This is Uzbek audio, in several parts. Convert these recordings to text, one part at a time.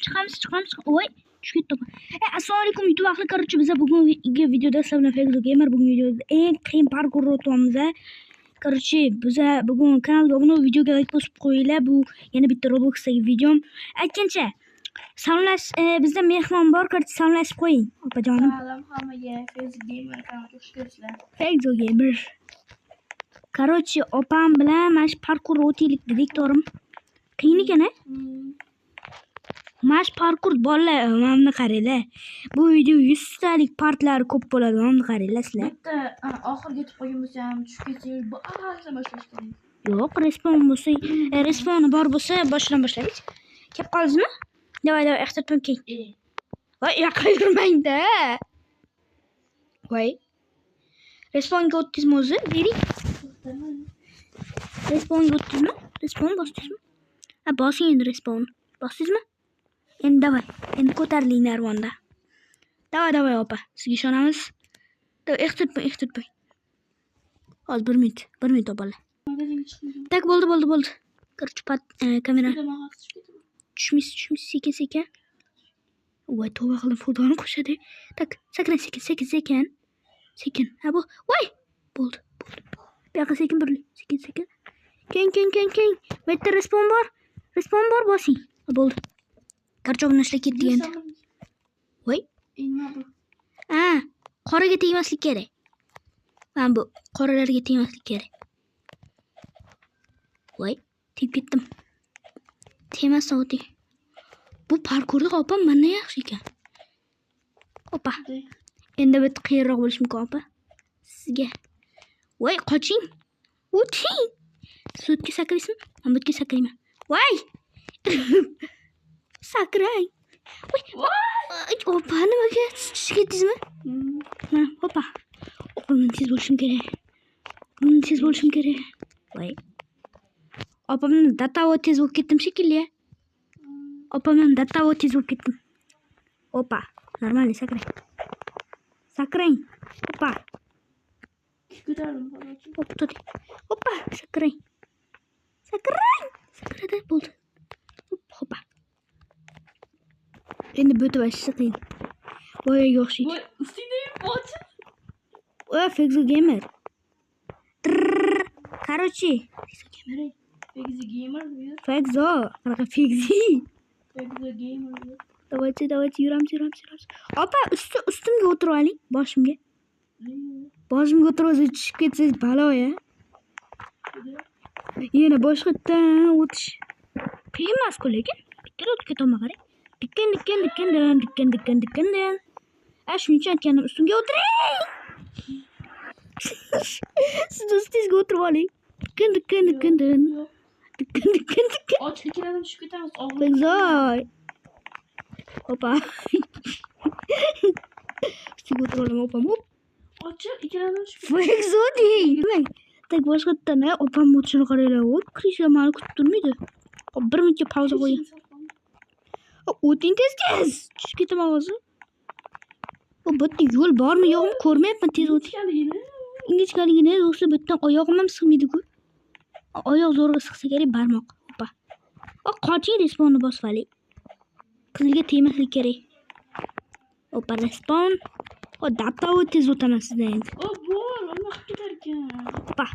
chiqamiz. Voy, tushib ketdi. Assalomu alaykum YouTube ahli. Короче, biz bugungi videoda sizlar bilan Fexzo Gamer bugungi videoda eng qiyin parkurni o'tyapmiz. Короче, biz bugun kanalga obuna bo'lib, videoga like bosib qo'yinglar. Bu yana bitta Robloxdagi videom. Aytgancha, salomlash bizda mehmon bor, короче, salomlashib qo'ying. Opajonim. Salom hammaga, Fexzo Gamer kanaliga xush kelibsizlar. Fexzo Gamer. Короче, opam bilan mana shu parkurni o'taylik dedik, to'g'rimi? Qiyin ekan-a? Mash parkur bolalar, mana qaranglar. Bu video 100 talik partlari ko'p bo'ladi, mana qaranglar sizlar. Bitta oxirga yetib qolgan bo'lsa ham tushib ketsangiz, bu ahasini boshlash kerak. Yo'q, respawn bo'lsa, respawn bor bo'lsa boshdan boshlaymiz. Kelib qoldingizmi? Davay, ehtiyot bo'ling. Voy, yoqqa yurmang-da. Voy. Respawnga o'tdingizmi o'zi? Bering. Respawnga o'tdingizmi? Respawn bosdingizmi? Ha, bosing endi respawn. Bosdingizmi? Endi davay. Endi ko'tariling narvonda. Davay opa. Sizga ishonamiz. Ehtiyot bo'ling. Hozir 1 minut opalar. Tak, bo'ldi. Короче, kamera. Tushmiz sekin. Voy, tavba qildim, fotoni qo'shadi. Tak, sakran sekin. Ha bu. Voy! Bo'ldi. Bu yoqqa sekin buriling. Sekin. Keng. Bu yerda respawn bor. Bosing. Bo'ldi. Короче, buni ishlab ketdi endi. Voy. Qoraga tegmaslik kerak. Mana bu qoralarga tegmaslik kerak. Voy, tegib ketdim. Tegmasdan o'ting. Bu parkurda opa mana yaxshi ekan. Opa. Endi bitta qiyinroq bo'lishi mumkin opa. Sizga. Voy, qoching. O'ting. Sudga sakraysizmi? Men butga sakrayman. Voy! Sakrang. Voy. Opa, nimaga tushib ketdingizmi? Ha, opa. Opamdan tez bo'lishim kerak. Voy. Opamdan datavo tez bo'lib ketdim shekilli. Opa, normalniy sakrang. Opa. Ko'tarim. Opa, sakrang. Sakrada bo'ldi. Opa. Endi bo'tib ashqing. Voyaga o'xshaydi. Voy, ustingda yurmoqchi. Voy, Fexzo Gamer. Короче, Fexzo Gamer. Fexzo Gamer. Давайте, yuramiz. Opa, ustimga o'tirib oling, boshimga. Boshimga o'tirib tushib ketsangiz balo-ya. Yana boshqatdan o'tish qiyin emas-ku, lekin bitta o'tib ketaman qarang. Dikkan. Shuning uchun aytganim, ustimga o'tiring. Siz ustingizga o'tirib oling. Dikkan. Och ikkilanib tushib ketamiz. Fexzoy. Opa. Ustingga o'tirib olaman, opam. Och ikkilanib tushib Fexzo deng. Tak boshqatdan opam o'tishini qaranglar. Kirishga mani kutib turmaydi. 1 minutga pauza qo'ying. O'ting tez. Tushib ketaman hozir. Bitta yo'l bormi yo'qmi ko'rmayapman, tez o'ting. Ingichkaligini do'stlar, bitta oyog'im ham sig'maydi-ku. Oyoq zo'rg'a sig'sa kerak, barmoq. Opa. Qoching, respawnni bosib oling. Qizilga tegmaslik kerak. Opa, respawn. Datavo tez o'taman sizdan endi. bo'l, nima qilib ketar ekan? Hopa.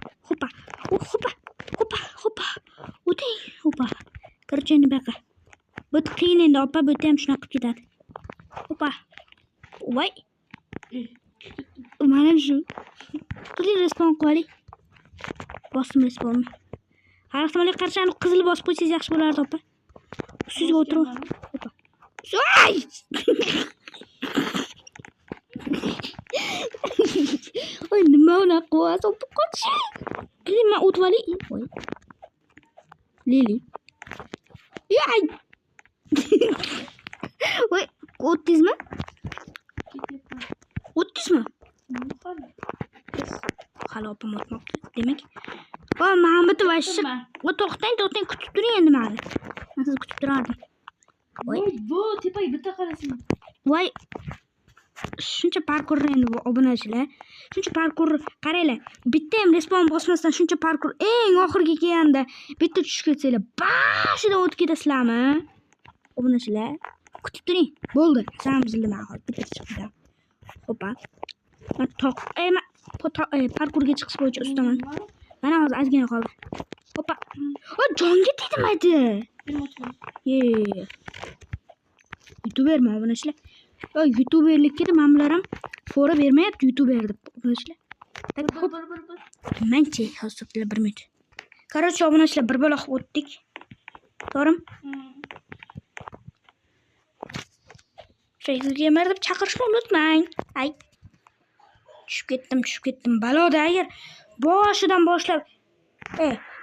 O'ting. Opa. Короче, endi baqa. Bu qiyin endi, opa, bu ham shunaqa qilib ketadi. Opa. Voy. Mana shu. Qiling respawn qiling. Bosdim respawnni. Har ehtimolga qarshi qizil bosib qo'ysangiz yaxshi bo'lardi, opa. Sizga o'tirib. Opa. Voy! Voy, nima unaqa qilyapsiz? Opa, qoching. Qiling, men o'tib oling. Voy. Lili. Yay! Voy, o'tdingizmi? Hali opam o'tmoqda. Demak, Mahmud vashshi. To'xtang, kutib turing endi meni. Men sizni kutib turardim. Voy, bu tepaga bitta qarasin. Voy. Shuncha parkurni endi obunachilar. Shuncha parkur qaranglar. Bitta ham respawn bosmasdan shuncha parkur eng oxirgi kelganda bitta tushib ketsanglar, bashidan o'tib ketasizlarmi? obunachilar. Kutib turing. Bo'ldi. Sam buzildi men hozir bitta chiqdim. Hoppa. Parkurga chiqish bo'yicha ustaman. Mana hozir ozgina qoldi. Hoppa. O, jonga tegmaydi. YouTuberman obunachilar. Yo, YouTuberlikka men bilarim fora bermayapti YouTuber deb obunachilar. Menchi hozir 1 minut. Короче, obunachilar bir bola qilib o'tdik. To'g'rimi? Gamer deb chaqirishni unutmang. Ay. Tushib ketdim. Baloda agar boshidan boshlab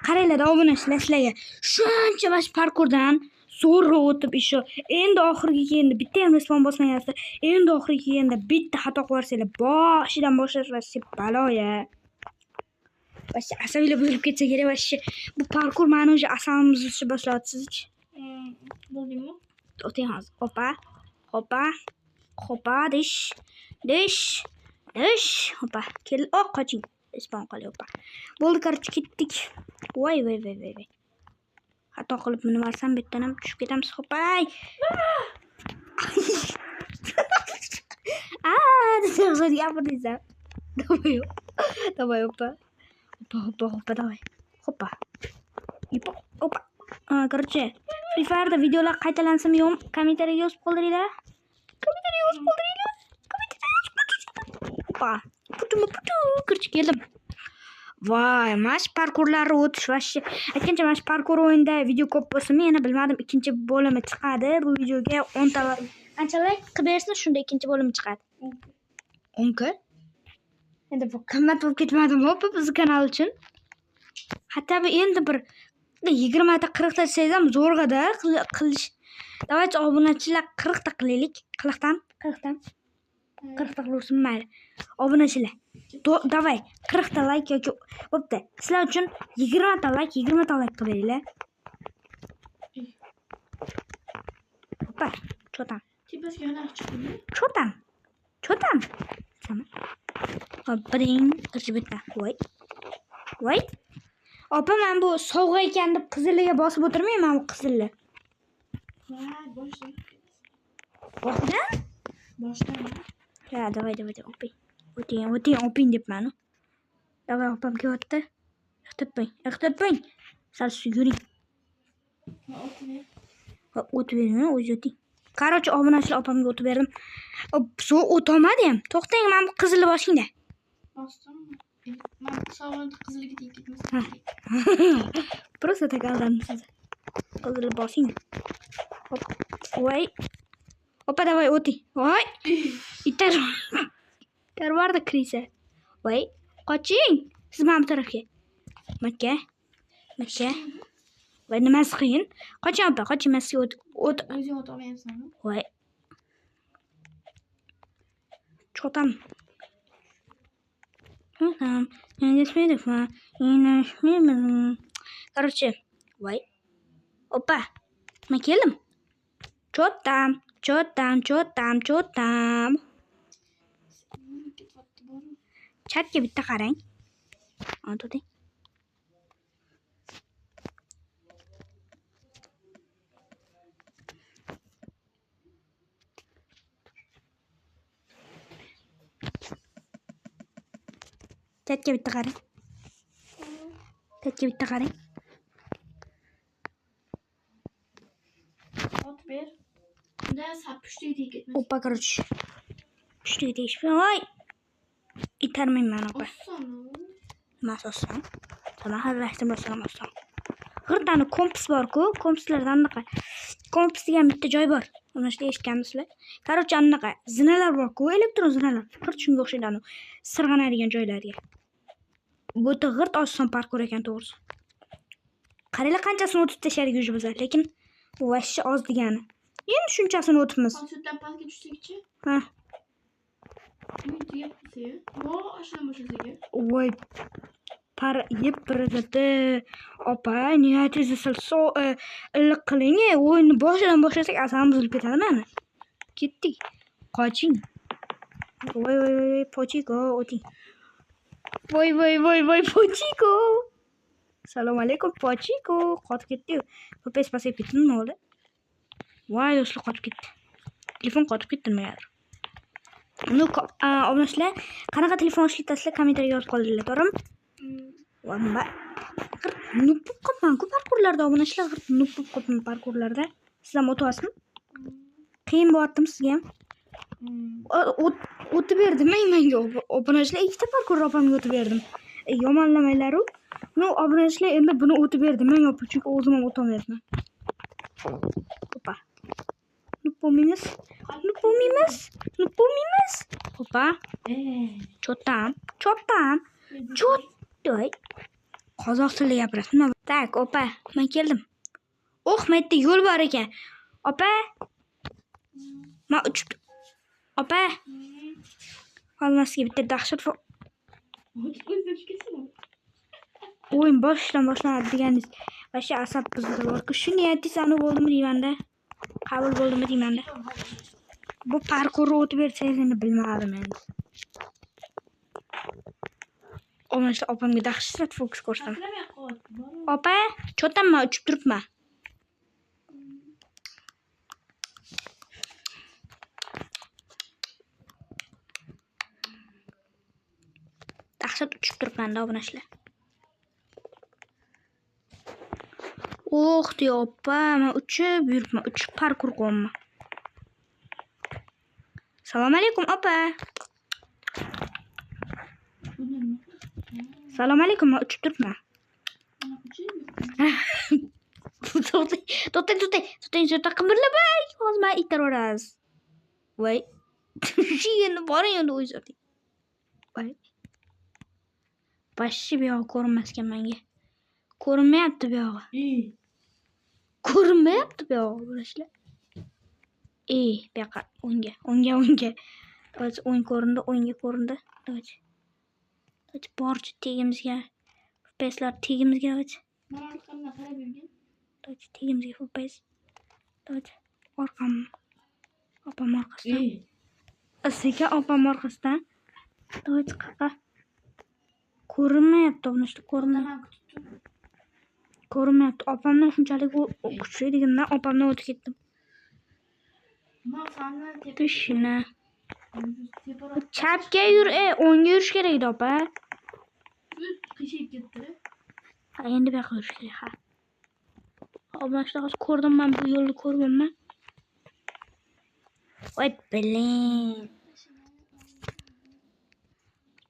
qaranglar obunachilar sizlarga shuncha mas parkurdan zo'rg'a o'tib isho endi oxiriga kelganda bitta ham respawn bosmagansiz. Endi oxiriga kelganda bitta xato qilsanglar boshidan boshlash vasi baloya. Vasi asabiylar buzilib ketsa kerak vasi. Bu parkur meni уже asabimizni buzishni boshlayapsiz. Bo'ldingmi? O'ting hozir. Hoppa, dish. Hoppa. Kel, qoching. Respawn qilay hoppa. Bo'ldi, короче, ketdik. Voy. Xato qilib nima qilsam bittadan ham tushib ketamiz. Hoppay. Desa gapirdingizam. Давай, hoppa, давай. Hoppa. Короче, Free Fire'da videolar qaytalansam yo'qmi? Kommentariyaga yozib qoldiringlar. Hoppa. Putu. Kirib keldim. Voy, mash parkurlarni o'tish vashi. Ikkinchi mash parkur o'yinda video ko'p bo'lsa-mi, yana bilmadim, ikkinchi bo'limi chiqadi. Bu videoga 10 ta qancha like qilib bersa, shunda ikkinchi bo'limi chiqadi. 10 ka? Endi bu qimmat bo'lib ketmadimi hop biz kanal uchun? Hatto bu endi bir 20 ta 40 ta desam ham zo'rg'ada qilish. Davaychi obunachilar 40 ta qilaylik. 40 ta qilursin mayli. Obunachilar. Davay 40 ta like yoki bo'pti. Sizlar uchun 20 ta like qilib beringlar. Hoppa, cho'tam. Tepasiga yana chiqdimi? Cho'tam. Tamam. Biring, bitta. Voy. Opa, men bu sovg'a ekan deb qizilliga bosib o'tirmayman, bu qizilli. Boshdan. Ya, davay, o'ping. O'ting debman. Davay, opam kelyapti. Iqtibing. Sal yuring. O'tib bering, o'zi o'ting. Короче, obunachilar opamga o'tib berdim. O'tolmadi ham. To'xtang, men bu qizilni boshingda. Bosdim. Men sovg'ani qiziliga tegib Просто так aldandim. Qizilni boshingda. Hop. Voy. Opa, davay, o'ting. Voy. Itar vardi kirisa. Voy, qoching. Siz mana bu tarafga. Makka. Voy, nimasi qiyin? Qoching opa, qoching, masga o't. O'zing o'ta olmayapsanmi? Voy. Cho'tam. Короче, voy. Opa, men keldim. Cho'tam. Chatga bitta qarang. O'ting. Chatga bitta qarang. Ot ber. Unda sap pushtiga tegib ketmas. Opa, короче. Pushtiga tegish. Voy. Itarmayman opa. Masosan. Sana hazırlaştırmasam olsam. G'irtani kompas bor-ku, kompaslardan anaqa. Kompas degan bitta joy bor. Uni ishda eshitganmisizlar? Короче, anaqa zinalar bor-ku, elektron zinalar. G'irt shunga o'xshaydi. Sirg'anadigan joylarga. Bu yerda g'irt oson parkur ekan, to'g'risi. Qaranglar qanchasini o'tib tashladik уже biz, lekin bu vashcha oz degani. Endi shunchasini o'tibmiz. Sutdan pastga tushsak-chi? Ha. Uyda yapsa-ya. Boshdan boshlasak-ya. Voy. Yeb birdati. Opa, niyatingizni iliq qiling. O'yinni boshidan boshlasak asabimiz buzilib ketadi mana. Ketdik. Qoching. Voy, pochiko, o'ting. Voy, pochiko. Assalomu alaykum, pochiko. Qotib ketdi-yu. Popes pasayib ketdimi, nima bo'ldi? Voy, do'stlar qotib ketdi. Telefon qotib ketdi nimadir. Uni obunachilar qanaqa telefon ishlatasizlar kommentariyga yozib qoldiringlar, to'g'rimi? Va nima? Noob bo'lib qolman-ku parkurlarda obunachilar, noob bo'lib qolman parkurlarda. Siz ham o'tyapsizmi? Qiyin bo'lyaptimi sizga ham? O'tib berdim menga obunachilar, ikkita parkurni opamga o'tib berdim. Yomonlamanglar-ku. No, obunachilar endi buni o'tib berdim men yo'q, chunki o'zim ham o'tolmayapman. Opa. Noob bo'lmaymiz. Opa. Cho'tam. Cho'tday. Qozoq tilida gapirasizmi? Tak, opa, men keldim. Men yerda yo'l bor ekan. Opa. Men uchib. Opa. Olmasiga bitta dahshat o'yin boshlanadi deganingiz. Vasha asab bizda bor-ku. Shu niyatingiz aniq bo'ldimi deymanda? Qabul bo'ldimi deymanda? Bu parkurni o'tib bersangiz endi bilmadim endi. Obunachilar opamga dahshat fokus ko'rsataman. Opa, cho'tamman, uchib turibman. Dahshat uchib turibman-da obunachilar. Diyor opa, men uchib yuribman, uchib parkur qilyapman. Assalomu alaykum opa. Assalomu alaykum, men uchib turibman. To'xtang, qimirlamay. Hozir meni itaverasiz. Voy. Shu yerni boring endi o'zing. Voy. Bashi bu yoq ko'rinmaskan menga. Ko'rinmayapti bu yoq. Ko'rinmayapti bu yoq, bilasizlar. Bu yoqqa o'ngga. Hozir o'ng ko'rindi, o'ngga ko'rindi. Hozir borchi tegimizga. Peslar tegimizga hozir. Mana orqamdan qarab yurgin. Hozir tegimizga fulpays. Hozir orqam. Opam orqasidan. Asika opam orqasidan. Hozir qaqa. Ko'rinmayapti, bunishda ko'rinmayapti. Opamdan shunchalik kuchli degandan opamdan o'tib ketdim. Tushina. Chapga yur, o'ngga yurish kerak edi, opa. Qishib ketdi. Endi bu yoqqa yurish kerak, ha. Obunachilar hozir ko'rdim, men bu yo'lni ko'rganman. Voy, biling.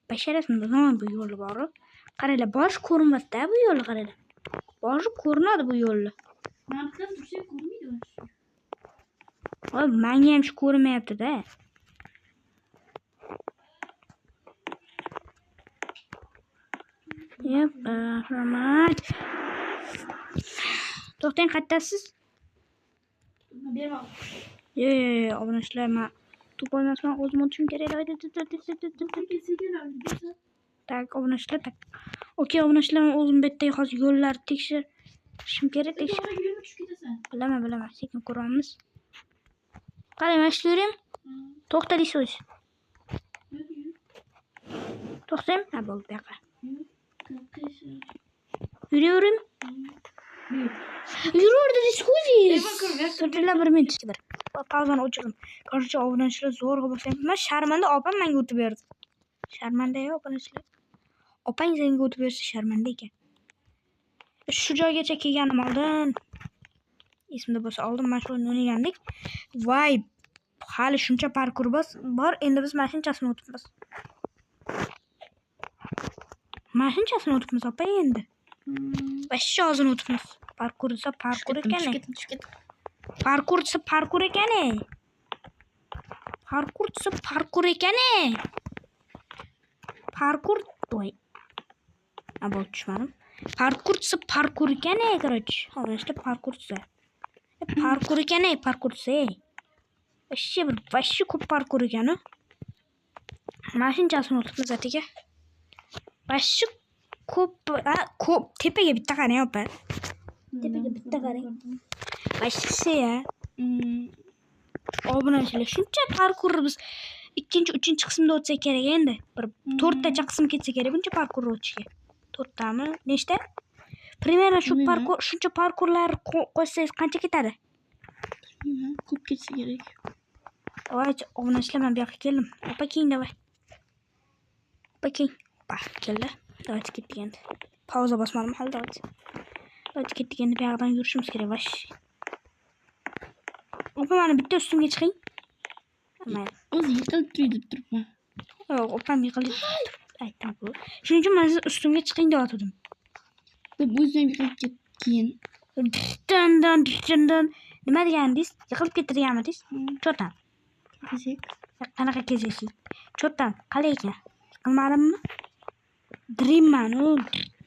Basharasini bilaman bu yo'lni bor. Qaranglar, bosh ko'rinmasda bu yo'lni qaranglar. Boshi ko'rinadi bu yo'lni. Narxdan tursa ko'rmaydi. Voy, menga ham shu ko'rinmayapti-da. Rahmat. To'xtang, qaytasiz? Berma. Obunachilar, men to'polmasman, o'zim o'tishim kerak. Tak, obunachilar, tak. Okey, obunachilar, men o'zim bu yerda hozir yo'llarni tekshirishim kerak. Bilaman, sekin ko'ramiz. Qarang, men ishlayverim. To'xta deysiz. To'xtang, ha bo'ldi, bu yoqqa. Yuraverim. Yuraverdi deysiz. To'xtanglar, bir minut. Pauzani o'chirdim. Korchi obunachilar zo'rg'a boshlayapti. Men sharmanda opam menga o'tib berdi. Sharmanda-ya obunachilar. Opang senga o'tib bersa sharmanda ekan. Shu joygacha kelganim oldin. Esimda bo'lsa, oldin mana shu o'ynagandik. Voy, hali shuncha parkur bor. Endi biz mashinchasini o'tibmiz. Mashinchasini o'tibmiz, opa endi. Va shu ozini o'tibmiz. Parkur esa parkur ekan. Parkur esa parkur ekan. Parkur to'y. Bo'lib tushmadim. Parkur esa parkur ekan, короче. Hozirda parkur esa. Parkur ekan, parkur esa. Vashi ko'p parkur ekan. Mashinchasini o'tibmiz atiga. Vashi ko'p tepaga bitta qarang, opa. Tepaga bitta qarang. Vashi-ya. Obunachilar, shuncha parkurni biz 2-3 qismda o'tsak kerak endi. Bir 4tacha qism ketsa kerak buncha parkurni o'tishga. 4tami? Nechta? Примерно shu parkur, shuncha parkurlar qo'shsangiz qancha ketadi? Ko'p ketsa kerak. Davay obunachilar, men bu yoqqa keldim. Opa keyin davay. Opa keyin. Opa keldi. Davay ketdik endi. Pauza bosmadim hali davay. Davay ketdik endi, bu yoqdan yurishimiz kerak vash. Opa mana bitta ustimga chiqing. Mayli. O'zi yiqilib turay deb turibman. Yo'q, opam yiqilib aytdim ku. Shuning uchun men siz ustimga chiqing deyotgandim. Deb o'zim yiqilib ketgan. Dun. Nima deganingiz? Yiqilib ketdi deganmidingiz? Cho'tan. Kezak. Qanaqa kezakli? Cho'tan, qalay ekan? Yiqilmadimmi? Dreamman, u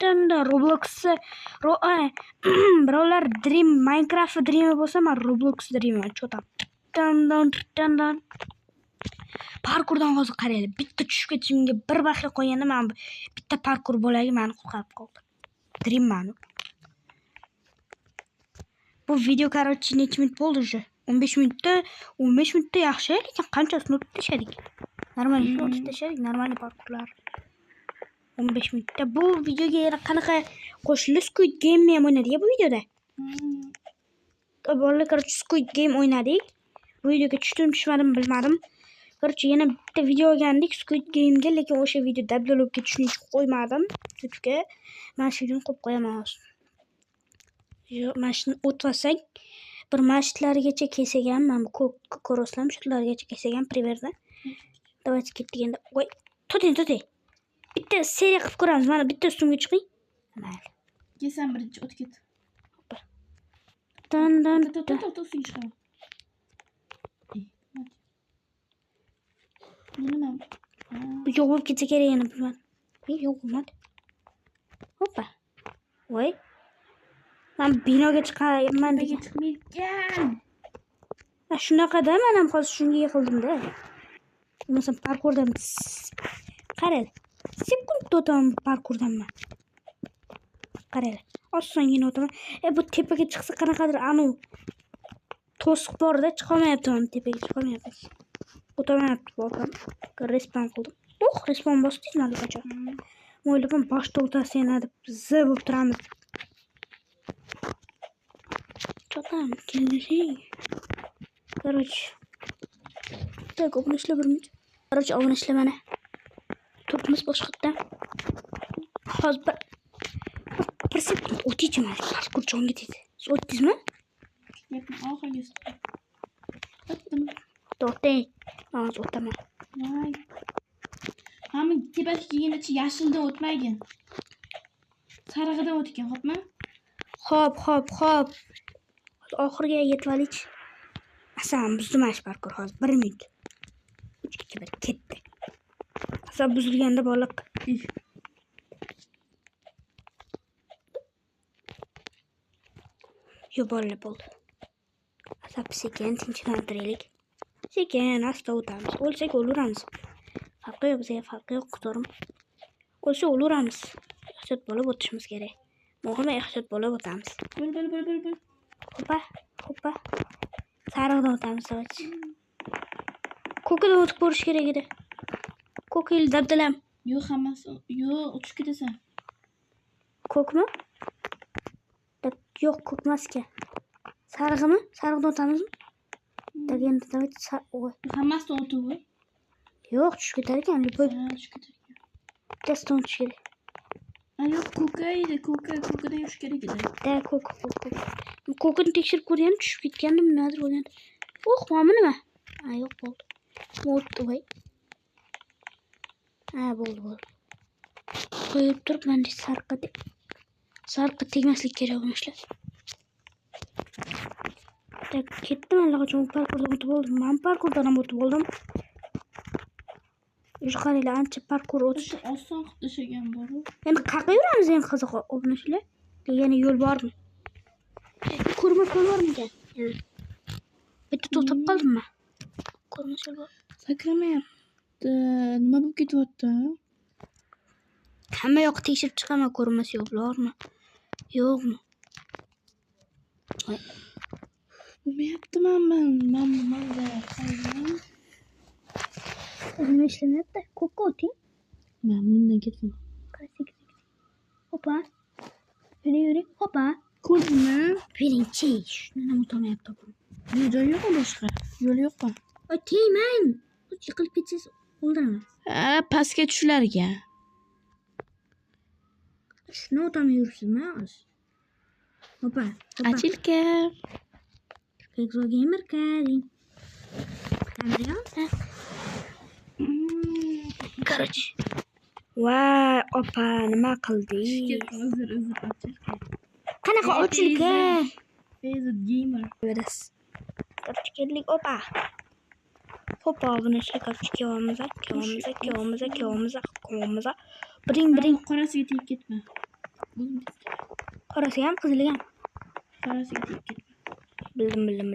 dunda Roblox birovlar Dream Minecraft Dream bo'lsa, men Roblox Dreamman, cho'tan. Dun. Parkurdan hozir qaraylik. Bitta tushib ketishimga bir vaqt qo'yganda men bitta parkur bo'lagi meni qutqarib qoldi. Dreamman. Bu video короче necha minut bo'ldi уже? 15 minutda yaxshi, lekin qanchasini o'tib tashladik. Normalni o'tib tashladik, normalni parkurlar. 15 minutda. Bu videoga yana qanaqa qo'shildi? Squid Game ham o'ynadik bu videoda. Bolalar короче Squid Game o'ynadik. Bu videoga tushmadim bilmadim. Короче yana bitta video o'rgandik Squid Game'ga, lekin o'sha video dabdalobga tushunish qo'ymadim. Chunki men shu videoni qo'yib qo'yaman hozir. Yo'q, mana shuni o'tvasak, bir masjidlargacha kelsak ham, men bu ko'roslam shulargacha kelsak ham primerda. Давайте ketdik endi. Voy, to'ting. Bitta seriya qilib ko'ramiz. Mana bitta ustimga chiqing. Mayli. Kelsan birinchi o't ket. Dun. To'sing chiqaman. Nima? Bu yo'q bo'lib ketsa kerak yana bilmadim. Yo'q bo'lmadi. Hoppa. Voy. Men binoga chiqaman degan. Chiqmaygan. Shunaqada men ham hozir shunga yiqildim-da. Bo'lmasa parkurdan qarang. Sekund o'taman parkurdanman. Qarang. Osongina o'taman. Bu tepaga chiqsa qanaqadir anu to'siq bor-da, chiqolmayapman tepaga, chiqolmayapman. O'tamayapti bo'lsam. Respawn qildim. Respawn bosdingmi allaqachon? O'ylabman boshda o'tasiz yana deb z bo'lib turamiz. Cho'tan, kelishing. Короче. Так, obunachilar 1 minut. Короче, obunachilar mana. Turibmiz boshqatda. Hozir bir sekund o'taychi mana. Parkur jonga tegdi. Siz o'tdingizmi? Oxirgisi. To'xtang. Hozir o'taman. Voy. Hamma tepasi kiyinichi yashildan o'tmagan. Sarig'idan o'tgan, xo'pmi? Xo'p. Oxiriga yetib Asam buzilmash parkur hozir 1 minut. 3 2 1 ketdi. Asab buzilganda boliq. Yo bo'ldi. Asab sekin tinchlantiraylik. Sekin asta o'tamiz. O'lsak o'luramiz. Farqi yo'q, bizga farqi yo'q, qo'torim. O'lsa o'luramiz. Ehtiyot bo'lib o'tishimiz kerak. Muhimi ehtiyot bo'lib o'tamiz. Bo'l. Hoppa. Sariqdan o'tamiz davaychi. Ko'kdan o'tib ko'rish kerak edi. Ko'kil dabdalam. Yo'q, hammasi. Yo'q, o'tib ketasan. Ko'kmi? Yo'q, ko'k emaskan. Sariqmi? Sariqdan o'tamizmi? Endi davaychi. Hammasidan o'tib. Yo'q, tushib ketar ekan. Tushib ketar ekan. Bittasidan o'tish kerak. Yo'q, ko'kada yurish kerak edi. Ko'k. Ko'kni tekshirib ko'rgan, tushib ketgandim, nimadir bo'lgan. Mana nima? Yo'q bo'ldi. O'tdi voy. Bo'ldi. Qo'yib turibman deb sariqqa tegmaslik kerak bo'lmishlar. Ketdim allaqachon parkurdan o'tib oldim. Men parkurdan ham o'tib oldim. O'sha qaranglar, ancha parkur o'tish oson qilib tashlagan bor-ku. Endi qayerga yuramiz endi qiziq obunachilar? Yana yo'l bormi? Ko'rmas yo'l bormikan? Bitta to'xtab qoldimmi? Ko'rmas yo'l bor. Sakramayapti. Nima bo'lib ketyapti? Hamma yoqni tekshirib chiqaman, ko'rmas yo'l bormi? Yo'qmi? Bo'lmayapti mana. Nima ishlamayapti? Ko'kka o'ting. Men bundan ketaman. Qaysi? Hoppa. Yuri. Hoppa. Ko'rdingmi? Birinchi. Shuni ham o'tamayapti. Joy yo'qmi boshqa? Yo'l yo'qmi? Voy tegmang. Yiqilib ketsangiz o'ldiraman. Pastga tushlarga. Shuni o'tamay yuribsizmi hozir? Opa. Achilka. Exo gamer deng. Короче. Voy, opa, nima qilding? Hozir ochilka. Qanaqa ochilka? Exo gamer. Beres. Короче, keldik, opa. Hopa, buni ishga kelyapmiz. Biring. Qorasiga tegib ketma. Qorasiga ham, qiziliga ham. Qorasiga tegib ketma. Bildim.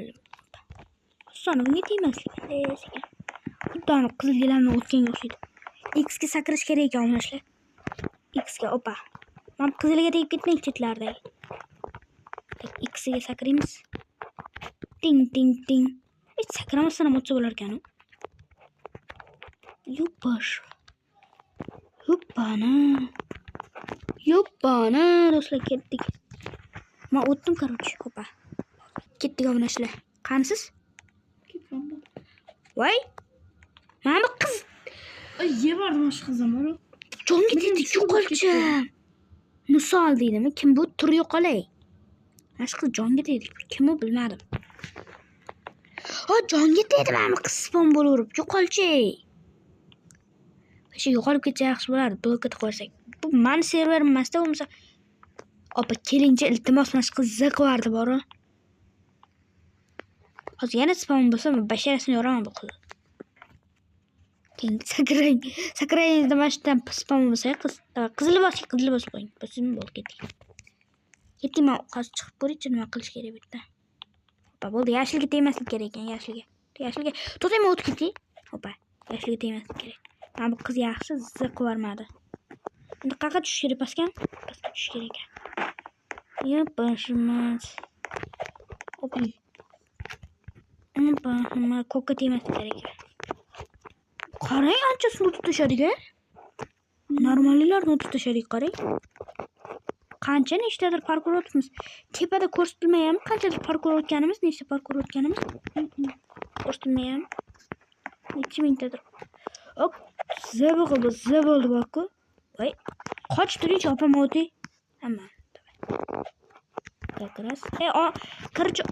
Soni bunga tegmaslik. Xuddi qizilgilarni o'tganga o'xshaydi. X ga sakirish kerak ekan o'ynashlar. X ga opa. Mana qiziliga tegib ketmang chetlardagi. X ga sakraymiz. Ting. Hech sakramasdan ham o'tsa bo'lar ekan. Yo'ppana, do'stlar ketdik. Men o'tdim, короче, opa. Ketdik o'ynashlar. Qansiz? Ketganda. Voy. Mana qiz. Yevardim shu qizim. Jonga tegdik, yo'qolchi. Misol deydimi? Kim bu? Tur yo'qolay. Mana qiz jonga tegdik. Kim u bilmadim. Jonga tegdi mana qiz spon bo'laverib. Yo'qolchi. Shu yo'qolib ketsa yaxshi bo'lardi. Blokka qo'ysak. Bu men serverim emasda, bo'lmasa opa kelingchi iltimos mana shu qiz ziqvardi bor-ku. Hozir yana spon bo'lsa, basharasini yoraman bu qiz. Keyin sakrayingizda mana shudan spon bo'lsa, qiz. Qizil bosing qo'ying. Bosingmi bo'ldi ketdik. Ketdik, men hozir chiqib ko'raychi nima qilish kerak bu yerda. Opa, bo'ldi, yashilga tegmaslik kerak ekan, yashilga. To'xtaymi o'tib ketdik. Opa, yashilga tegmaslik kerak. Mana bu qiz yaxshi ziq qilib endi qayerga tushish kerak pastga tushish kerak ekan. Yo'pashmas. Opa. Ko'kka tegmaslik kerak ekan. Qarang, ancha suv tutib tashladik-a? Normalliklarni tutib tashladik, qarang. Qancha nechtadir parkur o'tibmiz. Tepada ko'rsatilmayapmi qanchadir parkur o'tganimiz, nechta parkur o'tganimiz? Ko'rsatilmayapmi? Necha mingtadir. Ok, bo'ldi bor-ku. Voy, qoch turing, opam o'tay. Hamma. Как раз. Короче,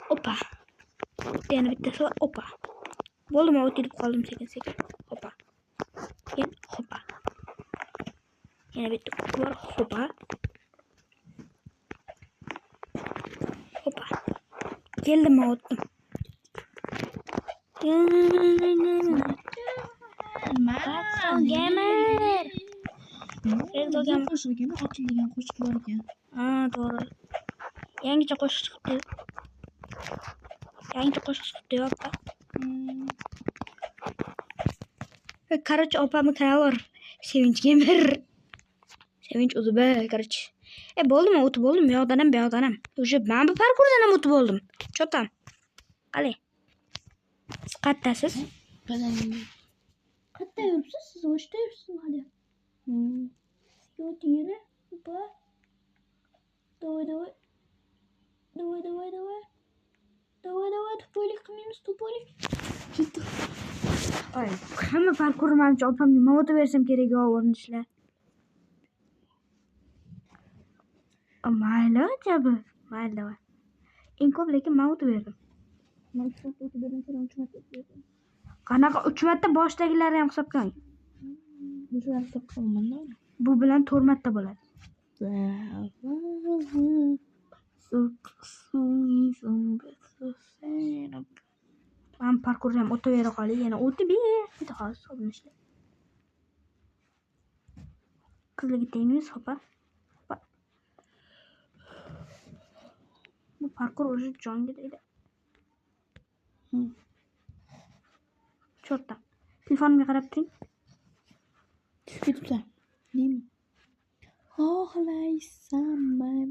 opa. Yana bittasi opa. Bo'ldimi, o'tib qoldim sekin. Opa. Keyin hopa. Yana bitta bor, hopa. Hopa. Keldim, o'tdim. Gamer. Qo'shilgan qo'shiq bor ekan. To'g'ri. Yangicha qo'shiq chiqibdi. Yo'q. Короче, opamning kanali bor. Sevinch gamer. Sevinch o'ziba, короче. Bo'ldimi? O'tib bo'ldim. Bu yoqdan ham. O'sha men bu parkurdan ham o'tib bo'ldim. Cho'tam. Qalay. Siz qattasiz? Qatta yuribsiz? Siz o'shda yuribsiz hali. Yo'tira. Opa. Давай. Tupoylik qilmaymiz, tupoylik. Ketdik. Hamma parkur menimcha opamga nima o'tib bersam kerak o'rinishlar. Mayli, jabi. Mayli. Eng ko'p lekin men o'tib berdim. Men 3 marta o'tib berdim, 3 marta o'tib berdim. Qanaqa 3 marta boshdagilarni ham hisobga oling. O'shalar hisob qilmayman. Bu bilan 4 marta bo'ladi. Ben parkurdan o'tib bera qolay, yana o'tib bitta hozir so'rinishlar. Qizlarga tegamiz, hopa. Bu parkur o'zi jonga deydi. Cho'rtta. Telefonimga qarab turing. Tushib ketibsan. Nima? Xohlaysan.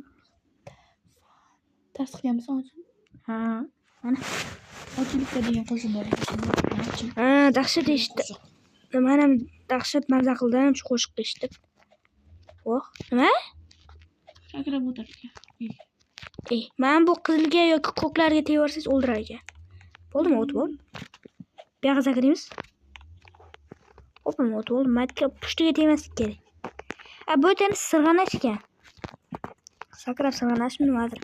Dars qilganmisan hozir? Ha, mana. Ochilka degan qo'shiq bor ekan. Dahshat eshitdim. Men ham dahshat mazza qildim shu qo'shiqni eshitib. Nima? Sakrab o'tirdik. Men bu qizilga yoki ko'klarga teyorsiz o'ldirar ekan. Bo'ldimi? O't bo'l. Bu yoqqa sakraymiz. O'pim o't bo'l. Matga pushtiga tegmaslik kerak. Bu yerdan sirg'anash ekan. Sakrab sirg'anashmi nimadir.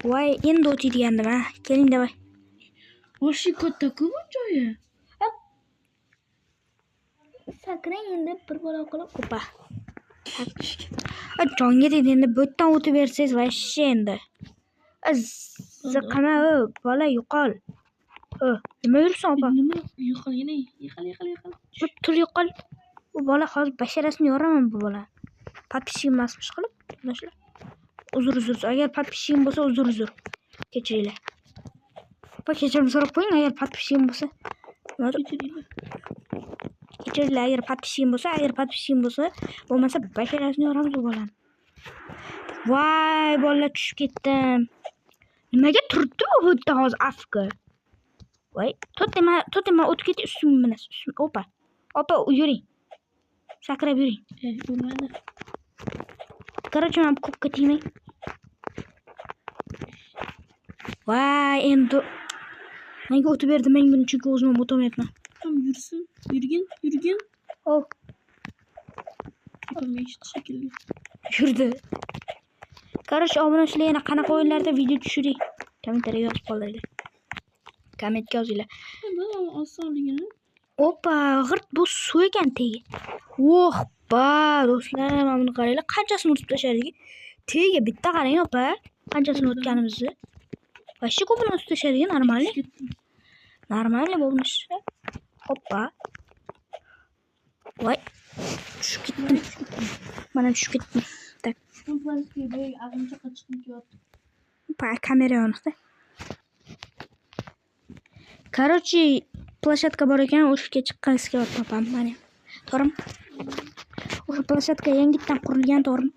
Voy, endi o't yeygandim ha. Keling davay. Voshi katta-ku bu joyi. Sakrang endi bir bola qilib qo'pa. Jonga dedi endi bu yerdan o'tib bersangiz vashshe endi. Qana bola yo'qol. Nima yursan opa? Nima? Yo'qol yana. Yiqil. Tur yo'qol. Bu bola hozir basharasini yoraman bu bola. Podpishchim emasmish qilib. Shular. Uzr. Agar podpishchim bo'lsa uzr. Kechiringlar. Opa kechirim so'rab qo'ying agar podpishchim bo'lsa. Kechiringlar agar podpishchim bo'lsa, bo'lmasa basharasini yoramiz bu bolani. Voy, bolalar tushib ketdim. Nimaga turibdi bu yerda hozir afka? Voy, to'tema o'tib ketdi ustimga minas. Opa, yuring. Sakrab yuring. Bo'lmadi. Короче, men ko'kka tegmang. Voy, endi menga o'tib berdi, men buni chunki o'zim ham o'tamayapman. Tam yursin. Yurgin. Oh, Tam eshit shekilli. yurdi. Короче, obunachilar yana qanaqa o'yinlarda video tushiring? Kommentariya yozib qoldiringlar. Kommentga yozinglar. Bu osonligini. Opa, g'irt bu suv ekan tegi. Do'stlar, mana buni qaranglar, qanchasini urib tashladik. Tegi bitta qarang opa, qanchasini o'tganimizni. Vashshi ko'pini urib tashladik, normalniy bo'lmish. Hoppa. Voy, tushib ketdim. Mana tushib ketdim. Tak. Kamera yoniqda. Короче, plashatka bor ekan, o'shga chiqqanizga topam mana. To'g'rimi? O'sha plashatka yangidan qurilgan, to'g'rimi?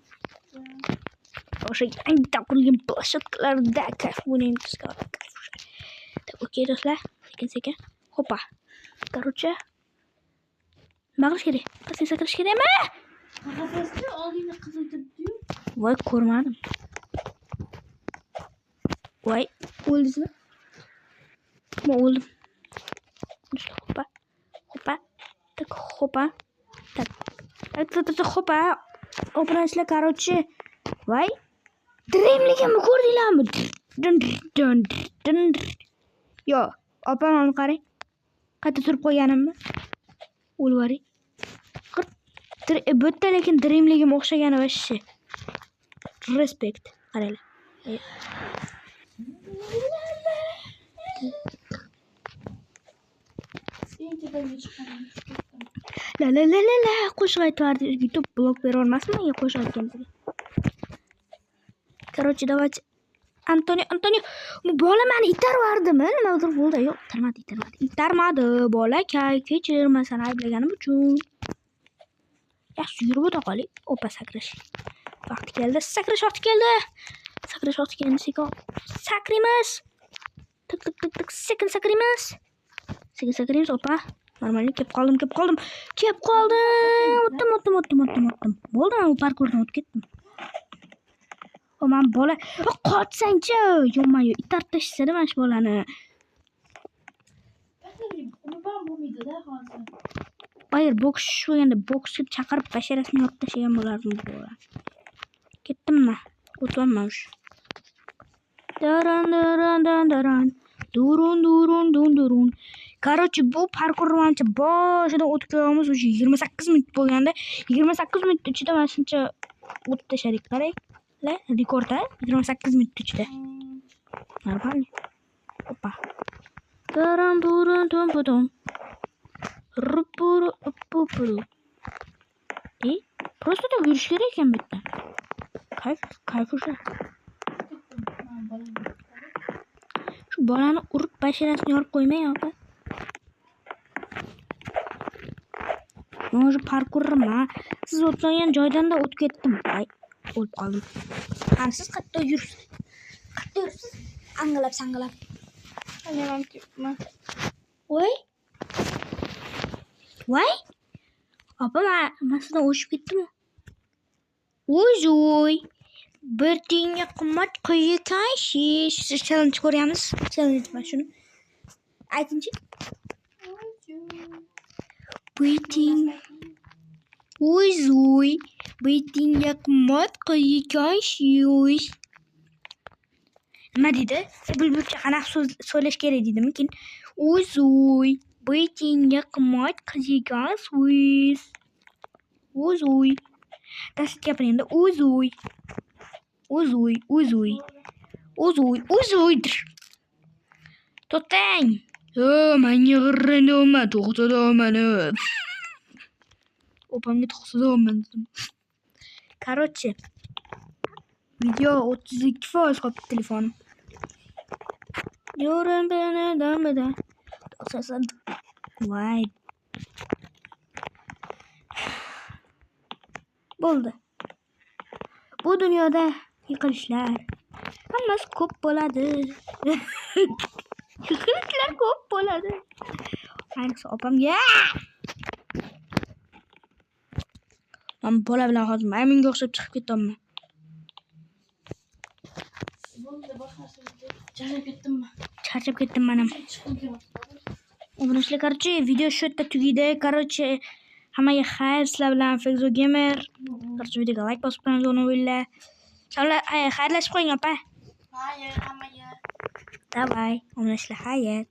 O'sha yangidan qurilgan plashatkalarda kayf o'ynaymiz. Okey do'stlar, sekin. Hoppa. Короче, nima qilish kerak? Qasam sakrash kerakmi? Qafasni oldingda qizil turibdi-yu. Voy, ko'rmadim. Voy, o'ldingizmi? Men o'ldim. Hoppa. Tak, hoppa. Tak. Hoppa. Obunachilar, короче. Voy. Dreamligimni ko'rdinglarmi? Yo, opamni qarang. Qayta turib qo'yganimmi? O'lvaring. Bu yerda lekin dreamligim o'xshagani vashshi. Respect. Qaranglar. La qo'shiq aytvardi. YouTube blok bera olmasmi menga qo'shiq aytganimga? Короче, давайте. Antonio, bu bola meni itarvardimi? Nimadir bo'ldi? Yo'q, itarmadi. Bola kechirmasan ayblaganim uchun. Yaxshi, yurib o'ta qoling. Opa, sakrash. Vaqti keldi. Sakrash vaqti keldi. Sakraymiz. Tik, sekin sakraymiz. Opa. Normalni kelib qoldim. O'tdim. Bo'ldi, men u parkurdan o'tib ketdim. Men bola, qochsang-chi, yo'q-mayo itarib tashlasa-da mana shu bolani. Uni ham bo'lmaydi-da hozir. Bayir boks bo'lganda boksga chaqirib basharasini yorib tashlagan bo'lardim bu bola. Ketdimmi? O'tolmam shu. Daran. Durun. Короче, bu parkur mancha boshidan o'tib kelamiz. O'sha 28 minut bo'lganda, 28 minut ichida mana shuncha o'tib tashladik. Qarang. Rekord 28 minut ichida. Normal. Hoppa. Durun. Rupuru. Просто так yurish kerak ekan bu yerda. Kayf o'sha. Shu bolani urib basharasini yorib qo'ymang, opa. O'sha parkurma. Siz o'tgan joydan da o'tib ketdim. O'lib qoldim. Qani siz qayerda yuribsiz? Angilab-sangilab. Men ham ketman. Voy. Opa, men sizdan o'shib ketdim. O'y. Bir tiyinga qimmat quyi kashish. Siz challenge ko'ryapmiz. Challenge mana shuni. Aytingchi. Bir tiyin. Uy. Bir tiyinga qimmat quyi kashish. Nima deydi? Bulbulcha qanaqa so'zlash kerak deydimikin? Uy. Bir tiyinga qimmat quyi kashish. Uy. Dastlab gapiring endi. Uy. To'xtang. Menga g'irrandoma, to'xtadimani. Opamga to'xtadaman dedim. Короче, video 32% qolibdi telefonim. Yo'rim beni damida. Asosan voy. Bo'ldi. Bu dunyoda yiqilishlar hammasi ko'p bo'ladi. Yiqilishlar ko'p bo'ladi. Ayniqsa opamga. Men bola bilan hozir maymunga o'xshab chiqib ketaman. Bo'ldi, boshqa Charchab ketdim men ham. Obunachilar, короче, video shu yerda tugaydi. Короче, hammaga xayr, sizlar bilan Fexo Gamer. Короче, videoga like bosib qo'ying, o'yinlar. Sizlar xayrlashib qo'ying, opa. Hayır, hammaga. Davay, obunachilar, xayr.